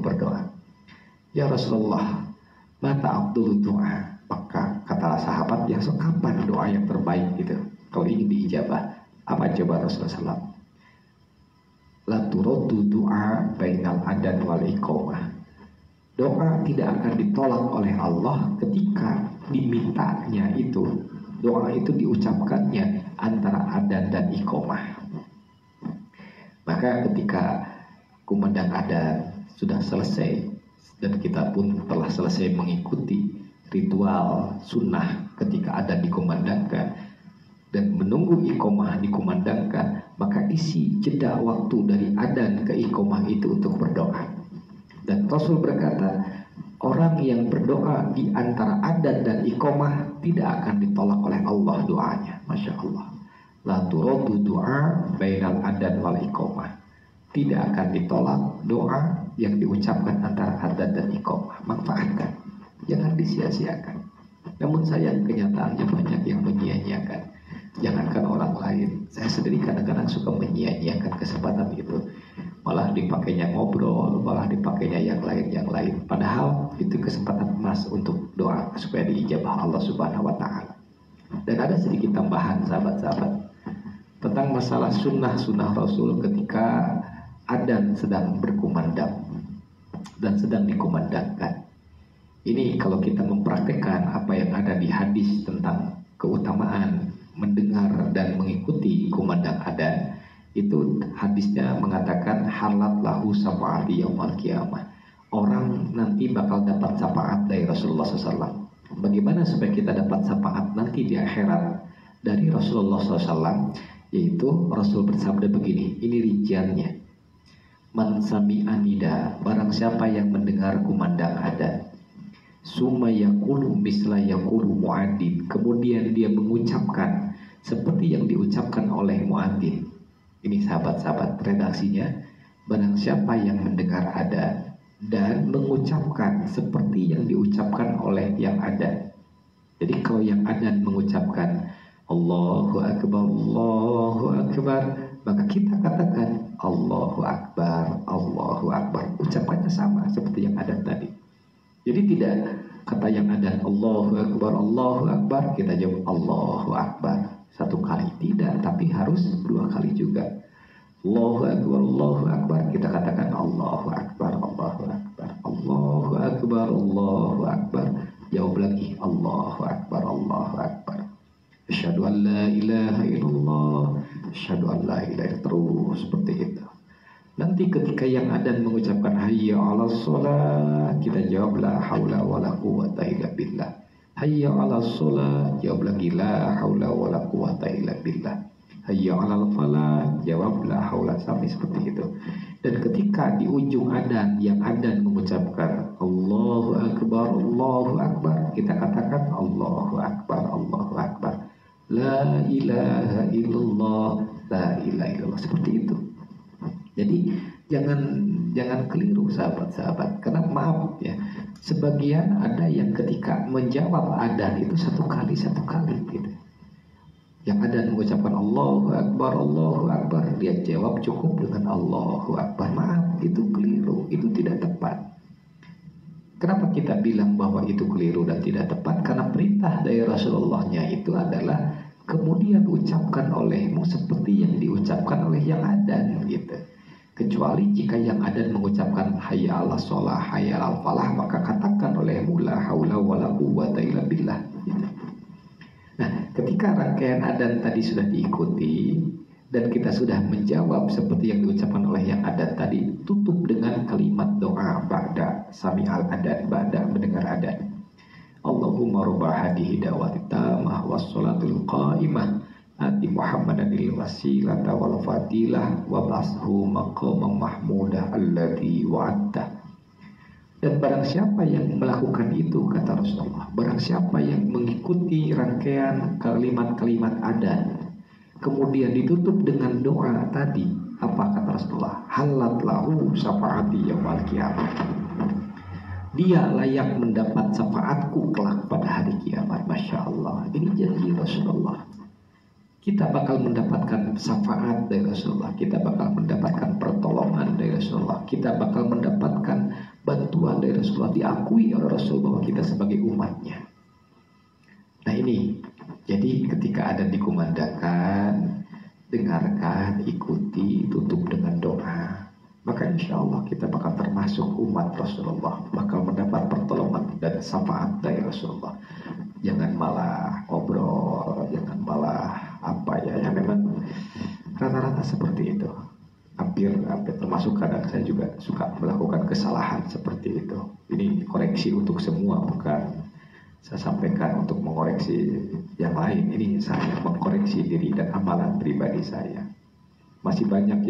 berdoa. Ya Rasulullah, mata abdul doa. Maka kata sahabat, ya so kapan doa yang terbaik gitu kalau ingin diijabah? Apa coba Rasulullah SAW? La turaddu doa bainal adan wal iqamah. Doa tidak akan ditolak oleh Allah ketika dimintanya itu, doa itu diucapkannya antara adan dan iqamah. Maka ketika kumandang adan sudah selesai dan kita pun telah selesai mengikuti ritual sunnah ketika adan dikumandangkan dan menunggu iqamah dikumandangkan, maka isi jeda waktu dari adan ke iqamah itu untuk berdoa. Dan Rasul berkata, orang yang berdoa di antara adan dan iqamah tidak akan ditolak oleh Allah doanya. Masya Allah. La turaddu doa bainal adan wal iqamah. Tidak akan ditolak doa yang diucapkan antara adan dan iqamah. Manfaatkan, jangan disia-siakan. Namun sayang kenyataannya banyak yang menyia-nyiakan. Jangankan orang lain, saya sendiri kadang-kadang suka menyia-nyiakan kesempatan itu. Malah dipakainya ngobrol, malah dipakainya yang lain. Padahal itu kesempatan emas untuk doa supaya diijabah Allah Subhanahu wa Ta'ala. Dan ada sedikit tambahan sahabat-sahabat tentang masalah sunnah Rasul ketika adzan sedang berkumandang dan sedang dikumandangkan. Ini kalau kita mempraktekkan apa yang ada di hadis tentang keutamaan mendengar dan mengikuti kumandang adzan, itu hadisnya mengatakan halat lahu syafaati yaumil qiyamah. Orang nanti bakal dapat syafaat dari Rasulullah SAW. Bagaimana supaya kita dapat syafaat nanti di akhirat dari Rasulullah SAW? Yaitu Rasul bersabda begini, ini rinciannya. Man sami'a nida, barang siapa yang mendengar kumandang adzan, summa yaqulu misla yaqulu muadzin, kemudian dia mengucapkan seperti yang diucapkan oleh muadzin. Ini sahabat-sahabat redaksinya, barang siapa yang mendengar adzan dan mengucapkan seperti yang diucapkan oleh yang adzan. Jadi kalau yang adzan mengucapkan Allahu Akbar, Allahu Akbar, maka kita katakan Allahu Akbar, Allahu Akbar. Ucapannya sama seperti yang adzan tadi. Jadi tidak kata yang adzan Allahu Akbar, Allahu Akbar, kita jawab Allahu Akbar satu kali, tidak, tapi harus dua kali juga. Allahu Akbar, Allahu Akbar, kita katakan Allahu Akbar, Allahu Akbar, Allahu Akbar, Allahu Akbar. Jawab lagi Allahu Akbar, Allahu Akbar. Asyhadu an la ilaha illallah, asyhadu an la ilaha, terus seperti itu. Nanti ketika yang adzan mengucapkan hayya 'alas shalah, kita jawab la haula wala quwwata illa billah. Hayya 'alas shalah, jawab lagi la haula wala quwwata illa billah. Hayya 'alal falah, jawab la haula, sampai seperti itu. Dan ketika di ujung adzan yang adzan mengucapkan Allahu Akbar, Allahu Akbar, kita katakan Allahu Akbar, Allahu Akbar. La ilaha illallah, la ilaha illallah, seperti itu. Jadi jangan keliru sahabat-sahabat, karena maaf ya, sebagian ada yang ketika menjawab adzan itu satu kali gitu. Yang adzan mengucapkan Allahu Akbar, dia jawab cukup dengan Allahu Akbar. Maaf, itu keliru, itu tidak tepat. Kenapa kita bilang bahwa itu keliru dan tidak tepat? Karena perintah dari Rasulullah-nya itu adalah kemudian ucapkan olehmu seperti yang diucapkan oleh yang adzan gitu. Kecuali jika yang adzan mengucapkan hayya 'alas shalah, hayya 'alal falah, maka katakan olehmu la haula wala quwwata illa billah gitu. Nah, ketika rangkaian adzan tadi sudah diikuti dan kita sudah menjawab seperti yang diucapkan oleh yang adzan tadi, tutup dengan kalimat doa ba'da sami'al adzan, ba'da mendengar adzan. Allahumma rabb hadhihi da'watit tammah was shalatul qa'imah ati Muhammadanil wasilata wal fadilah wa bashu maqamam mahmudah allati wa'adta. Dan barang siapa yang melakukan itu, kata Rasulullah, barang siapa yang mengikuti rangkaian kalimat-kalimat adzan kemudian ditutup dengan doa tadi, apa kata Rasulullah? Halat lahu syafaati yaumil qiyamah. Dia layak mendapat syafaatku kelak pada hari kiamat. Masya Allah, ini janji Rasulullah. Kita bakal mendapatkan syafaat dari Rasulullah, kita bakal mendapatkan pertolongan dari Rasulullah, kita bakal mendapatkan Rasulullah, diakui oleh Rasulullah bahwa kita sebagai umatnya. Nah ini, jadi ketika ada dikumandangkan, dengarkan, ikuti, tutup dengan doa, maka insya Allah kita bakal termasuk umat Rasulullah, bakal mendapat pertolongan dan syafaat dari Rasulullah. Jangan malah ngobrol, jangan malah apa ya, yang memang rata-rata seperti itu. Hampir termasuk kadang saya juga suka melakukan kesalahan seperti itu. Ini koreksi untuk semua, bukan saya sampaikan untuk mengoreksi yang lain. Ini saya mengkoreksi diri dan amalan pribadi saya. Masih banyak